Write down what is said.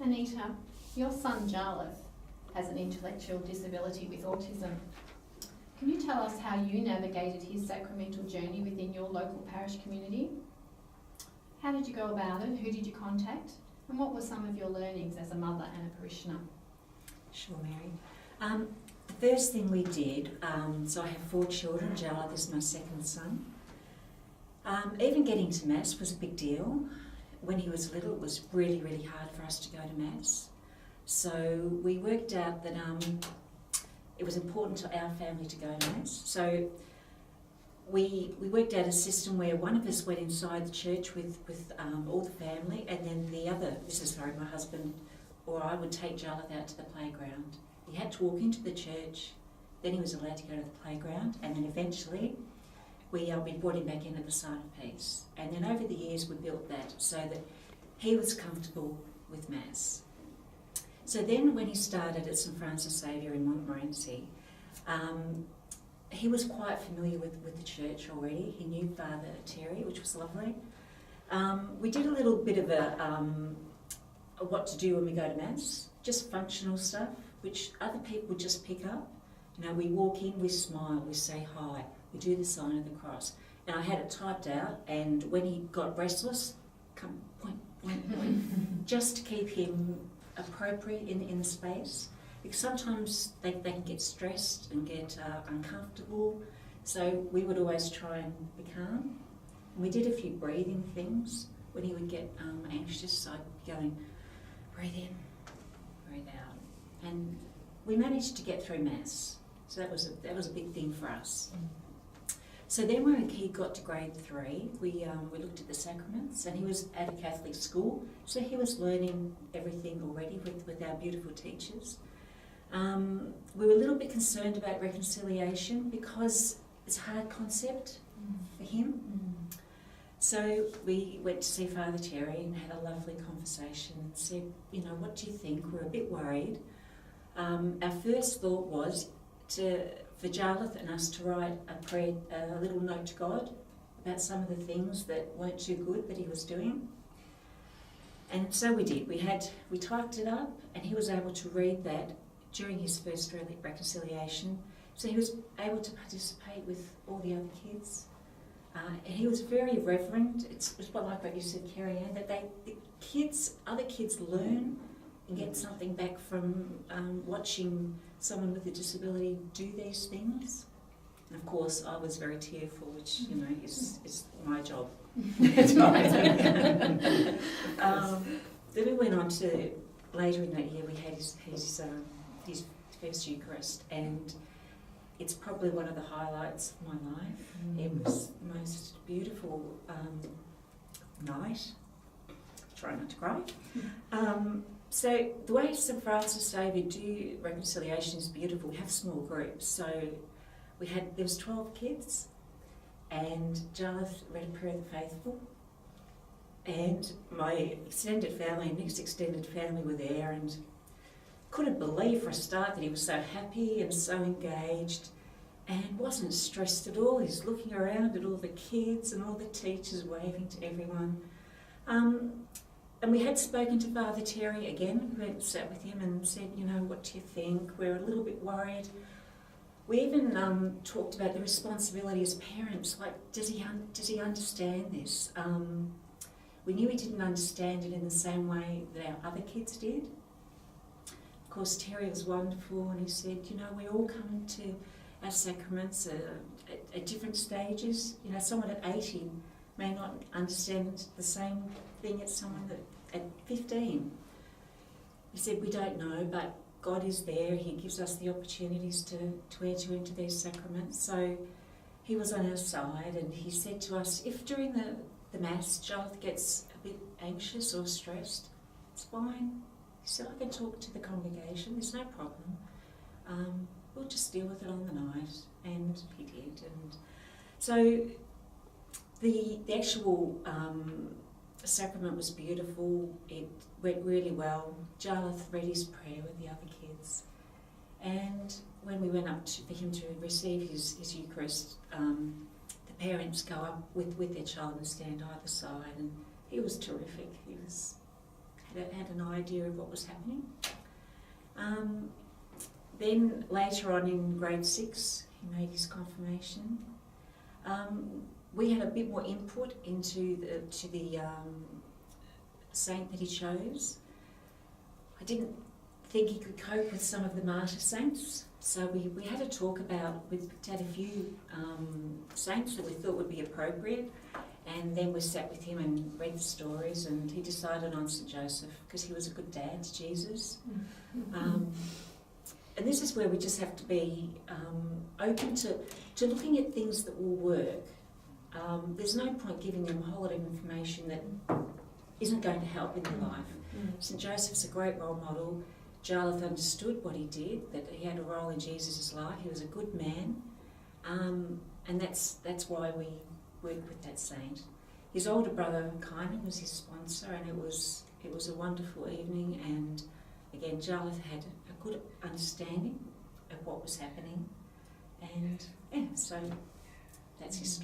Anita, your son Jarlath has an intellectual disability with autism. Can you tell us how you navigated his sacramental journey within your local parish community? How did you go about it? Who did you contact? And what were some of your learnings as a mother and a parishioner? Sure, Mary. The first thing we did, so I have 4 children. Jarlath is my second son. Even getting to Mass was a big deal. When he was little, it was really, really hard for us to go to Mass. So we worked out that it was important to our family to go to Mass. So we worked out a system where one of us went inside the church with all the family, and then the other, my husband, or I would take Jarlath out to the playground. He had to walk into the church, then he was allowed to go to the playground, and then eventually we brought him back in at the sign of peace. And then over the years we built that so that he was comfortable with Mass. So then when he started at St Francis Xavier in Montmorency, he was quite familiar with the church already. He knew Father Terry, which was lovely. We did a little bit of a what to do when we go to Mass, just functional stuff, which other people would just pick up. You know, we walk in, we smile, we say hi, we do the sign of the cross. And I had it typed out, and when he got restless, come, point, point, point, just to keep him appropriate in the space. Because sometimes they can get stressed and get uncomfortable, so we would always try and be calm. And we did a few breathing things. When he would get anxious, I'd be going, breathe in, breathe out. And we managed to get through Mass, so that was a big thing for us. So then when he got to grade 3, we looked at the sacraments, and he was at a Catholic school, so he was learning everything already with our beautiful teachers. We were a little bit concerned about reconciliation because it's a hard concept for him. So we went to see Father Terry and had a lovely conversation and said, you know, what do you think? We're a bit worried. Our first thought was for Jarlath and us to write a little note to God about some of the things that weren't too good that he was doing. And so we did. We typed it up, and he was able to read that during his first reconciliation. So he was able to participate with all the other kids. And he was very reverent. It's like what you said, Carrie Ann, that other kids learn and get something back from watching someone with a disability do these things. And of course, I was very tearful, which, you know, is my job. Then we went on to, later in that year, we had his first Eucharist, and it's probably one of the highlights of my life. It was the most beautiful night. Try not to cry. So the way St Francis Xavier do reconciliation is beautiful. We have small groups. So there was 12 kids, and Jarlath read a prayer of the faithful, and my extended family and next extended family were there, and couldn't believe for a start that he was so happy and so engaged and wasn't stressed at all. He's looking around at all the kids and all the teachers waving to everyone. And we had spoken to Father Terry again. We went and sat with him and said, you know, what do you think? We're a little bit worried. We even talked about the responsibility as parents. Like, does he understand this? We knew he didn't understand it in the same way that our other kids did. Of course, Terry was wonderful, and he said, you know, we all come into our sacraments at different stages. You know, someone at 80 may not understand the same thing as someone at 15. He said, we don't know, but God is there. He gives us the opportunities to enter into these sacraments. So he was on our side, and he said to us, if during the Mass Jarlath gets a bit anxious or stressed, it's fine. He said, I can talk to the congregation, there's no problem. We'll just deal with it on the night. And he did. And so the actual sacrament was beautiful. It went really well. Jarlath read his prayer with the other kids. And when we went up for him to receive his Eucharist, the parents go up with their child and stand either side. And he was terrific. He had that had an idea of what was happening. Then later on in grade 6, he made his confirmation. We had a bit more input into the saint that he chose. I didn't think he could cope with some of the martyr saints, so we had a talk about, we picked out a few saints that we thought would be appropriate, and then we sat with him and read the stories, and he decided on St. Joseph because he was a good dad to Jesus. And this is where we just have to be open to looking at things that will work. There's no point giving them a whole lot of information that isn't going to help in their life. St. Joseph's a great role model. Jarlath understood what he did, that he had a role in Jesus' life. He was a good man, and that's why we worked with that saint. His older brother, Kynan, was his sponsor, and it was a wonderful evening. And again, Jarlath had a good understanding of what was happening, and yeah, so that's his